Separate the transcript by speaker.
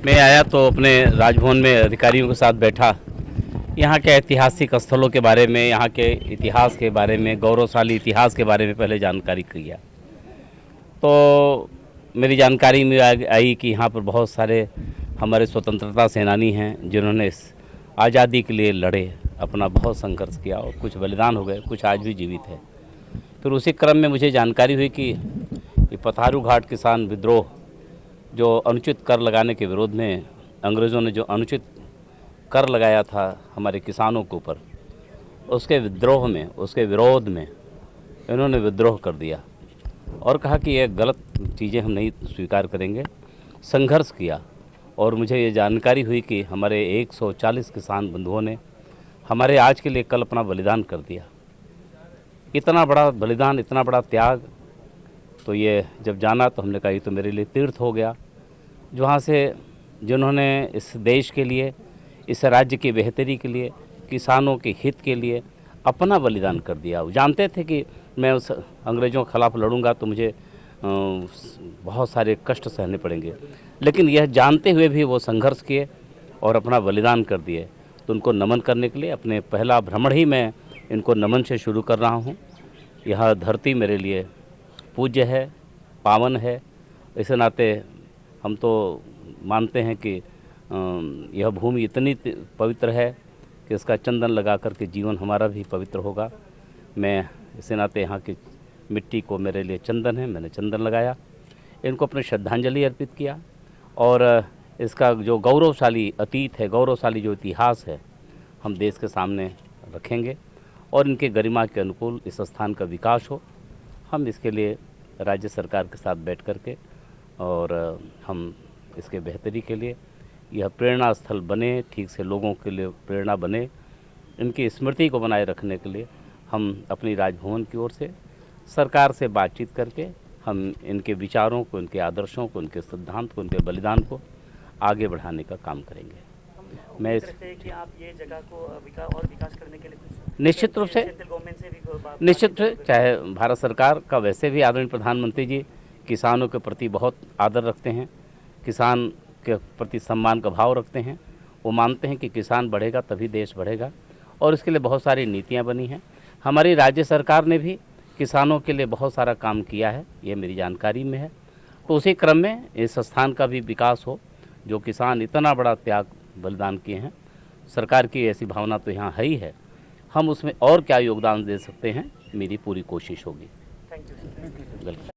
Speaker 1: मैं आया तो अपने राजभवन में अधिकारियों के साथ बैठा। यहाँ के ऐतिहासिक स्थलों के बारे में, यहाँ के इतिहास के बारे में, गौरवशाली इतिहास के बारे में पहले जानकारी किया। तो मेरी जानकारी में आई कि यहाँ पर बहुत सारे हमारे स्वतंत्रता सेनानी हैं जिन्होंने इस आज़ादी के लिए लड़े, अपना बहुत संघर्ष किया और कुछ बलिदान हो गए, कुछ आज भी जीवित है। फिर उसी क्रम में मुझे जानकारी हुई कि पथारू घाट किसान विद्रोह, जो अनुचित कर लगाने के विरोध में अंग्रेज़ों ने जो अनुचित कर लगाया था हमारे किसानों के ऊपर, उसके विद्रोह में, उसके विरोध में इन्होंने विद्रोह कर दिया और कहा कि ये गलत चीज़ें हम नहीं स्वीकार करेंगे। संघर्ष किया और मुझे ये जानकारी हुई कि हमारे 140 किसान बंधुओं ने हमारे आज के लिए कल अपना बलिदान कर दिया। इतना बड़ा बलिदान, इतना बड़ा त्याग, तो ये जब जाना तो हमने कहा ये तो मेरे लिए तीर्थ हो गया। जहाँ से जिन्होंने इस देश के लिए, इस राज्य की बेहतरी के लिए, किसानों के हित के लिए अपना बलिदान कर दिया। वो जानते थे कि मैं उस अंग्रेज़ों के ख़िलाफ़ लड़ूंगा तो मुझे बहुत सारे कष्ट सहने पड़ेंगे, लेकिन यह जानते हुए भी वो संघर्ष किए और अपना बलिदान कर दिए। तो उनको नमन करने के लिए अपने पहला भ्रमण ही मैं इनको नमन से शुरू कर रहा हूँ। यह धरती मेरे लिए पूज्य है, पावन है। इस नाते हम तो मानते हैं कि यह भूमि इतनी पवित्र है कि इसका चंदन लगा कर के जीवन हमारा भी पवित्र होगा। मैं इस नाते यहाँ की मिट्टी को, मेरे लिए चंदन है, मैंने चंदन लगाया, इनको अपनी श्रद्धांजलि अर्पित किया और इसका जो गौरवशाली अतीत है, गौरवशाली जो इतिहास है, हम देश के सामने रखेंगे और इनके गरिमा के अनुकूल इस स्थान का विकास हो। हम इसके लिए राज्य सरकार के साथ बैठ कर के और हम इसके बेहतरी के लिए यह प्रेरणा स्थल बने, ठीक से लोगों के लिए प्रेरणा बने, इनकी स्मृति को बनाए रखने के लिए हम अपनी राजभवन की ओर से सरकार से बातचीत करके हम इनके विचारों को, इनके आदर्शों को, इनके सिद्धांत को, इनके बलिदान को आगे बढ़ाने का काम करेंगे। मैं इस
Speaker 2: कि आप ये जगह को विकास करने के लिए
Speaker 1: निश्चित रूप से चाहे भारत सरकार का, वैसे भी आदरणीय प्रधानमंत्री जी किसानों के प्रति बहुत आदर रखते हैं, किसान के प्रति सम्मान का भाव रखते हैं। वो मानते हैं कि किसान बढ़ेगा तभी देश बढ़ेगा और इसके लिए बहुत सारी नीतियां बनी हैं। हमारी राज्य सरकार ने भी किसानों के लिए बहुत सारा काम किया है, ये मेरी जानकारी में है। तो उसी क्रम में इस स्थान का भी विकास हो, जो किसान इतना बड़ा त्याग बलिदान किए हैं। सरकार की ऐसी भावना तो यहाँ है ही है, हम उसमें और क्या योगदान दे सकते हैं, मेरी पूरी कोशिश होगी।
Speaker 2: Thank you.